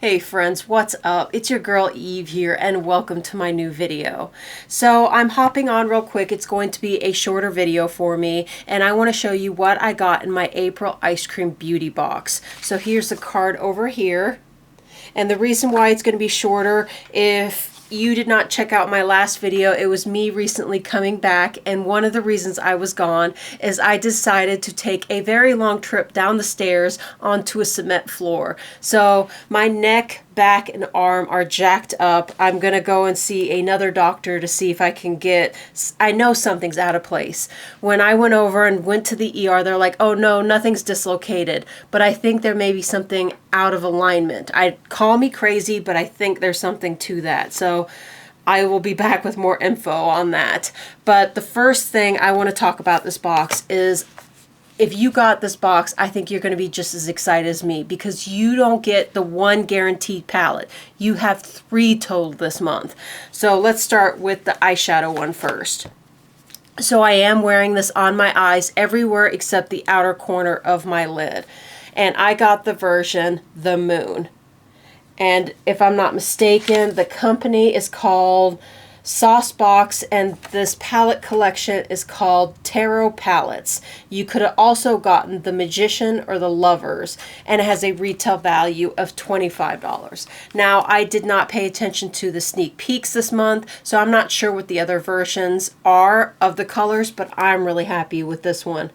Hey friends, what's up? It's your girl Eve here and welcome to my new video. So I'm hopping on real quick. It's going to be a shorter video for me and I want to show you what I got in my April Ice Cream Beauty Box. So here's the card over here. And the reason why it's going to be shorter, if you did not check out my last video, it was me recently coming back, and one of the reasons I was gone is I decided to take a very long trip down the stairs onto a cement floor. So my neck, back, and arm are jacked up. I'm gonna go and see another doctor to see if I can I know something's out of place. When I went over and went to the ER, they're like, oh no, nothing's dislocated, but I think there may be something out of alignment. Call me crazy, but I think there's something to that. So I will be back with more info on that. But the first thing I want to talk about this box is, if you got this box, I think you're going to be just as excited as me, because you don't get the one guaranteed palette. You have 3 total this month. So let's start with the eyeshadow one first. So I am wearing this on my eyes everywhere except the outer corner of my lid. And I got the version The Moon. And if I'm not mistaken, the company is called Saucebox, and this palette collection is called Tarot Palettes. You could have also gotten the Magician or the Lovers, and it has a retail value of $25. Now, I did not pay attention to the sneak peeks this month, so I'm not sure what the other versions are of the colors, but I'm really happy with this one.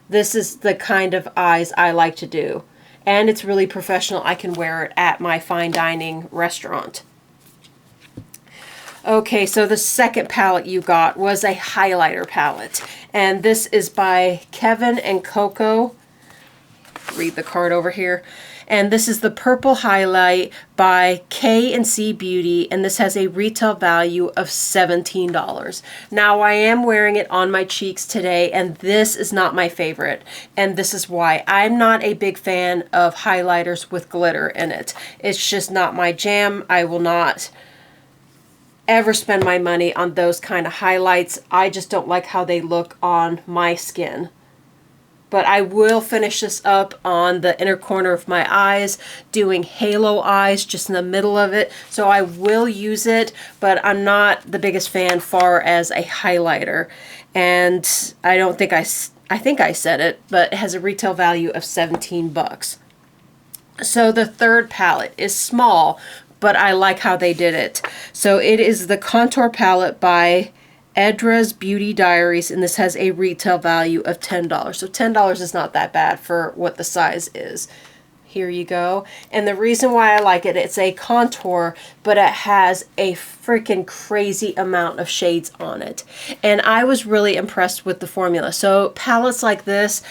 This is the kind of eyes I like to do. And it's really professional. I can wear it at my fine dining restaurant. Okay, so the second palette you got was a highlighter palette. And this is by Kevin and Coco. Read the card over here. And this is the Purple Highlight by K&C Beauty, and this has a retail value of $17. Now, I am wearing it on my cheeks today, and this is not my favorite. And this is why. I'm not a big fan of highlighters with glitter in it. It's just not my jam. I will not ever spend my money on those kind of highlights. I just don't like how they look on my skin. But I will finish this up on the inner corner of my eyes, doing halo eyes just in the middle of it. So I will use it, but I'm not the biggest fan far as a highlighter. And I don't think I think I said it, but it has a retail value of $17. So the third palette is small, but I like how they did it. So it is the Contour Palette by Edra's Beauty Diaries, and this has a retail value of $10. So $10 is not that bad for what the size is. Here you go. And the reason why I like it, it's a contour, but it has a freaking crazy amount of shades on it. And I was really impressed with the formula. So palettes like this,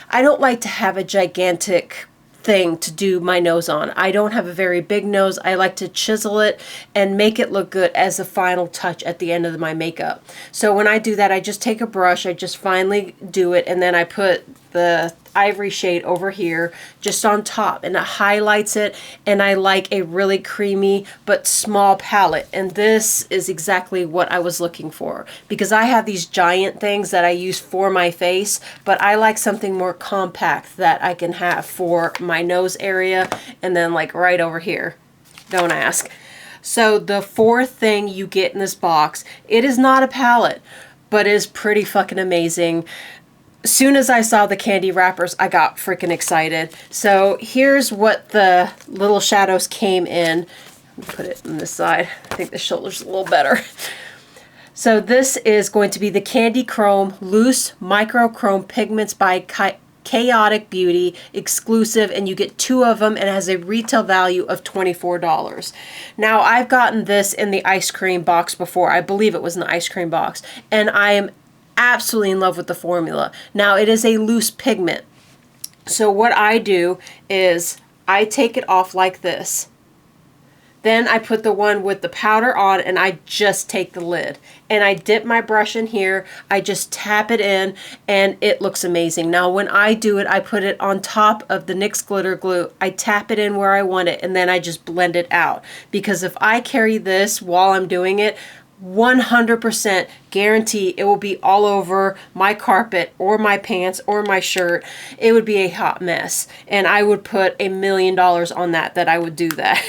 I don't like to have a gigantic thing to do my nose on. I don't have a very big nose. I like to chisel it and make it look good as a final touch at the end of my makeup. So when I do that, I just take a brush, I just finely do it, and then I put the ivory shade over here just on top, and it highlights it. And I like a really creamy but small palette, and this is exactly what I was looking for, because I have these giant things that I use for my face, but I like something more compact that I can have for my nose area and then like right over here. Don't ask. So the fourth thing you get in this box, it is not a palette, but it is pretty fucking amazing. As soon as I saw the candy wrappers, I got freaking excited. So here's what the little shadows came in. Put it on this side. I think the shoulder's a little better. So this is going to be the Candy Chrome Loose Microchrome Pigments by Chaotic Beauty, exclusive, and you get 2 of them, and it has a retail value of $24. Now, I've gotten this in the ice cream box before. I believe it was in the ice cream box, and I am absolutely in love with the formula. Now, it is a loose pigment. So what I do is I take it off like this. Then I put the one with the powder on, and I just take the lid. And I dip my brush in here. I just tap it in, and it looks amazing. Now, when I do it, I put it on top of the NYX Glitter Glue. I tap it in where I want it, and then I just blend it out. Because if I carry this while I'm doing it, 100% guarantee it will be all over my carpet or my pants or my shirt. It would be a hot mess. And I would put $1 million on that I would do that.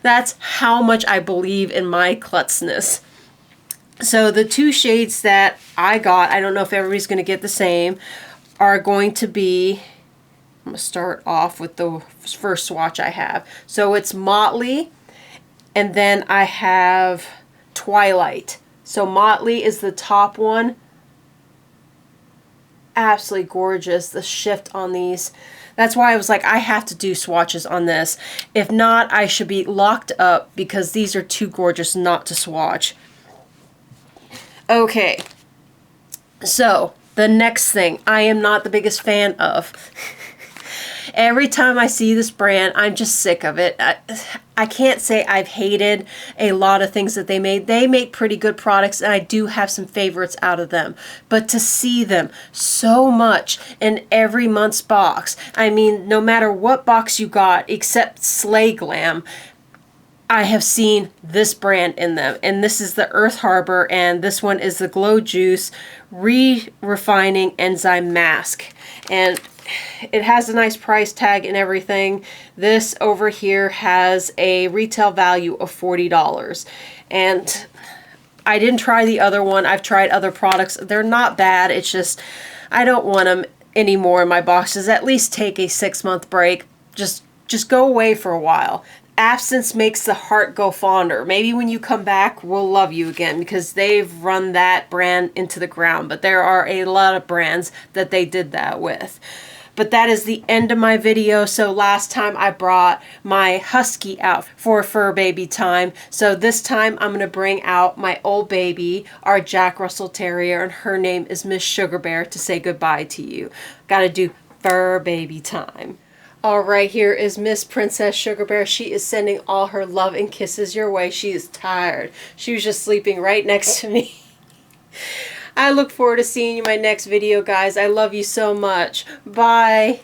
That's how much I believe in my klutzness. So the 2 shades that I got, I don't know if everybody's going to get the same, are going to be, I'm going to start off with the first swatch I have. So it's Motley, and then I have Twilight. So Motley is the top one. Absolutely gorgeous, the shift on these. That's why I was like, I have to do swatches on this. If not, I should be locked up because these are too gorgeous not to swatch. Okay, so the next thing I am not the biggest fan of. Every time I see this brand, I'm just sick of it. I can't say I've hated a lot of things that they made. They make pretty good products, and I do have some favorites out of them. But to see them so much in every month's box, I mean, no matter what box you got, except Slay Glam, I have seen this brand in them. And this is the Earth Harbor, and this one is the Glow Juice Re-Refining Enzyme Mask. And it has a nice price tag and everything. This over here has a retail value of $40. And I didn't try the other one. I've tried other products. They're not bad. It's just I don't want them anymore in my boxes. At least take a 6-month break. Just go away for a while. Absence makes the heart go fonder. Maybe when you come back, we'll love you again, because they've run that brand into the ground. But there are a lot of brands that they did that with. But that is the end of my video. So last time I brought my husky out for fur baby time. So this time I'm going to bring out my old baby, our Jack Russell Terrier, and her name is Miss Sugar Bear, to say goodbye to you. Got to do fur baby time. All right, here is Miss Princess Sugar Bear. She is sending all her love and kisses your way. She is tired. She was just sleeping right next to me. I look forward to seeing you in my next video, guys. I love you so much. Bye.